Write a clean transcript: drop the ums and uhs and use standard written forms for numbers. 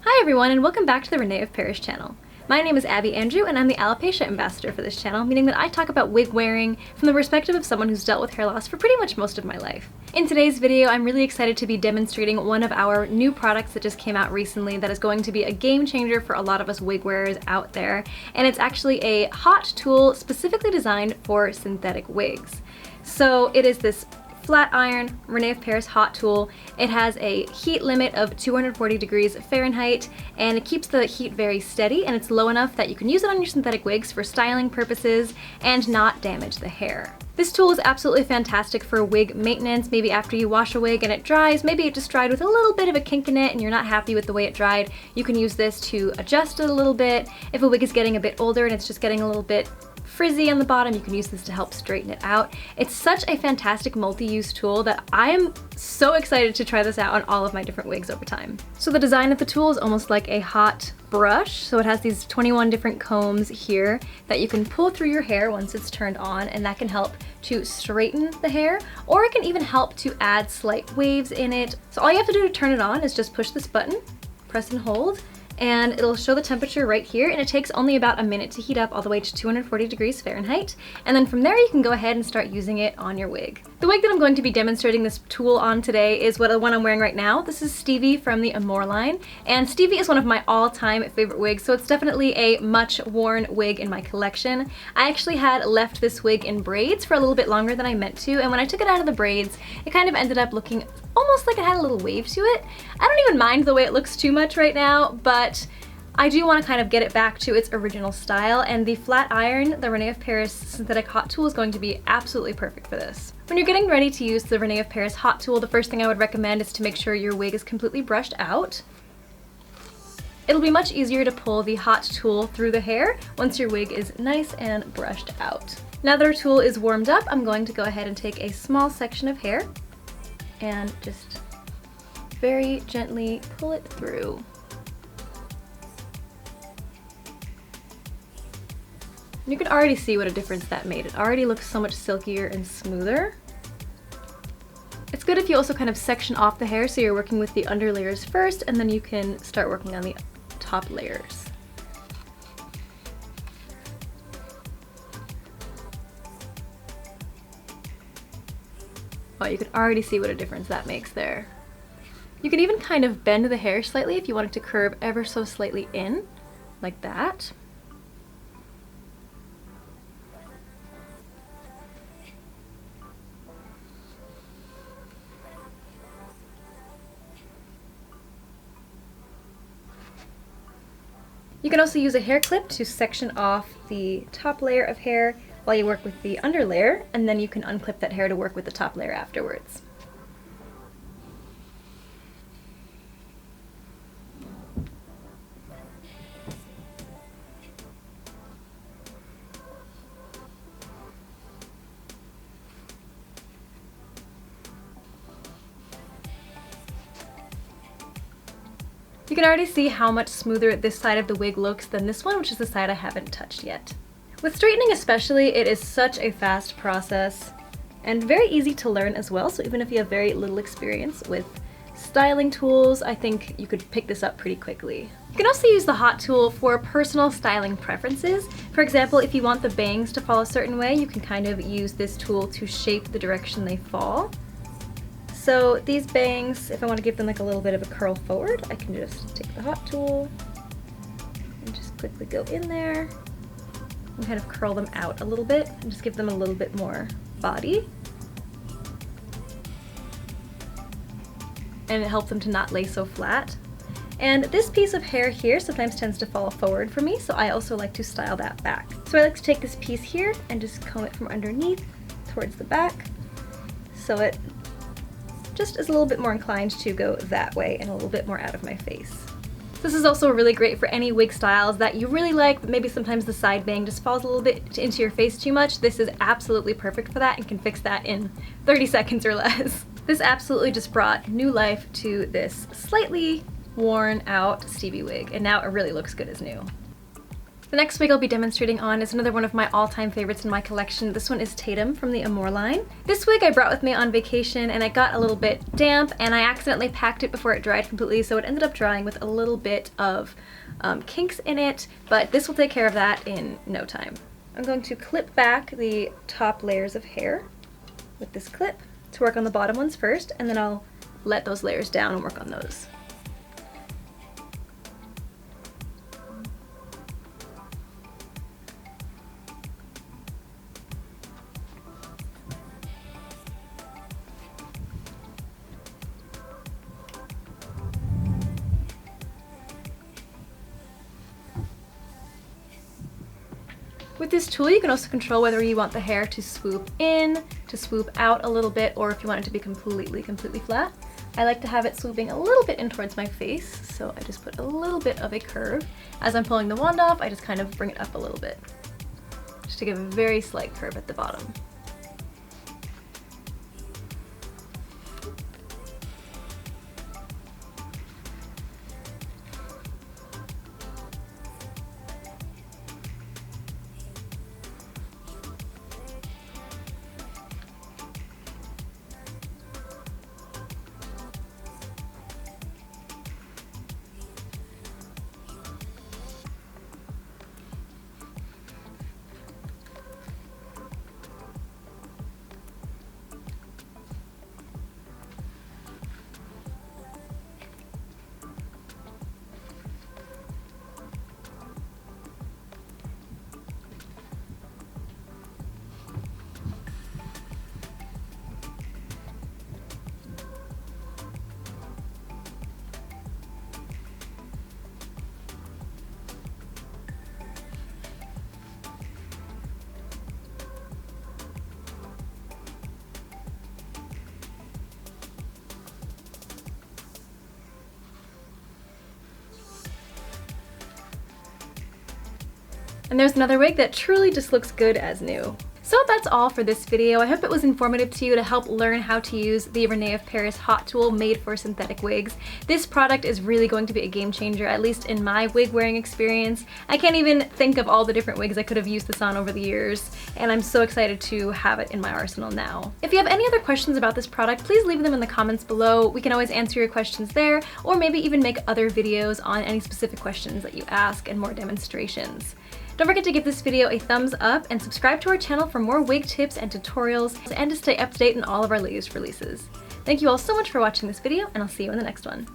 Hi everyone, and welcome back to the René of Paris channel. My name is Abby Andrew, and I'm the alopecia ambassador for this channel, meaning that I talk about wig wearing from the perspective of someone who's dealt with hair loss for pretty much most of my life. In today's video, I'm really excited to be demonstrating one of our new products that just came out recently that is going to be a game changer for a lot of us wig wearers out there, and it's actually a hot tool specifically designed for synthetic wigs. So it is this flat iron René of Paris hot tool. It has a heat limit of 240 degrees Fahrenheit, and it keeps the heat very steady, and it's low enough that you can use it on your synthetic wigs for styling purposes and not damage the hair. This tool is absolutely fantastic for wig maintenance, maybe after you wash a wig and it dries, maybe it just dried with a little bit of a kink in it and you're not happy with the way it dried. You can use this to adjust it a little bit. If a wig is getting a bit older and it's just getting a little bit frizzy on the bottom, you can use this to help straighten it out. It's such a fantastic multi-use tool that I am so excited to try this out on all of my different wigs over time. So the design of the tool is almost like a hot brush. So it has these 21 different combs here that you can pull through your hair once it's turned on, and that can help to straighten the hair, or it can even help to add slight waves in it. So all you have to do to turn it on is just push this button, press and hold, and it'll show the temperature right here, and it takes only about a minute to heat up all the way to 240 degrees Fahrenheit, and then from there you can go ahead and start using it on your wig. The wig that I'm going to be demonstrating this tool on today is the one I'm wearing right now. This is Stevie from the Amore line, and Stevie is one of my all-time favorite wigs, so it's definitely a much-worn wig in my collection. I actually had left this wig in braids for a little bit longer than I meant to, and when I took it out of the braids, it kind of ended up looking almost like it had a little wave to it. I don't even mind the way it looks too much right now, but I do want to kind of get it back to its original style, and the flat iron, the René of Paris synthetic hot tool, is going to be absolutely perfect for this. When you're getting ready to use the René of Paris hot tool, the first thing I would recommend is to make sure your wig is completely brushed out. It'll be much easier to pull the hot tool through the hair once your wig is nice and brushed out. Now that our tool is warmed up, I'm going to go ahead and take a small section of hair and just very gently pull it through. You can already see what a difference that made. It already looks so much silkier and smoother. It's good if you also kind of section off the hair so you're working with the under layers first, and then you can start working on the top layers. Oh, you can already see what a difference that makes there. You can even kind of bend the hair slightly if you want it to curve ever so slightly in, like that. You can also use a hair clip to section off the top layer of hair while you work with the under layer, and then you can unclip that hair to work with the top layer afterwards. You can already see how much smoother this side of the wig looks than this one, which is the side I haven't touched yet. With straightening especially, it is such a fast process and very easy to learn as well, so even if you have very little experience with styling tools, I think you could pick this up pretty quickly. You can also use the hot tool for personal styling preferences. For example, if you want the bangs to fall a certain way, you can kind of use this tool to shape the direction they fall. So these bangs, if I want to give them like a little bit of a curl forward, I can just take the hot tool and just quickly go in there and kind of curl them out a little bit and just give them a little bit more body. And it helps them to not lay so flat. And this piece of hair here sometimes tends to fall forward for me, so I also like to style that back. So I like to take this piece here and just comb it from underneath towards the back, so it just is a little bit more inclined to go that way and a little bit more out of my face. This is also really great for any wig styles that you really like, but maybe sometimes the side bang just falls a little bit into your face too much. This is absolutely perfect for that and can fix that in 30 seconds or less. This absolutely just brought new life to this slightly worn out Stevie wig, and now it really looks good as new. The next wig I'll be demonstrating on is another one of my all-time favorites in my collection. This one is Tatum from the Amore line. This wig I brought with me on vacation and it got a little bit damp and I accidentally packed it before it dried completely, so it ended up drying with a little bit of kinks in it, but this will take care of that in no time. I'm going to clip back the top layers of hair with this clip to work on the bottom ones first, and then I'll let those layers down and work on those. With this tool, you can also control whether you want the hair to swoop in, to swoop out a little bit, or if you want it to be completely flat. I like to have it swooping a little bit in towards my face, so I just put a little bit of a curve. As I'm pulling the wand off, I just kind of bring it up a little bit, just to give a very slight curve at the bottom. And there's another wig that truly just looks good as new. So that's all for this video. I hope it was informative to you to help learn how to use the René of Paris hot tool made for synthetic wigs. This product is really going to be a game changer, at least in my wig wearing experience. I can't even think of all the different wigs I could have used this on over the years, and I'm so excited to have it in my arsenal now. If you have any other questions about this product, please leave them in the comments below. We can always answer your questions there, or maybe even make other videos on any specific questions that you ask and more demonstrations. Don't forget to give this video a thumbs up and subscribe to our channel for more wig tips and tutorials and to stay up to date on all of our latest releases. Thank you all so much for watching this video, and I'll see you in the next one.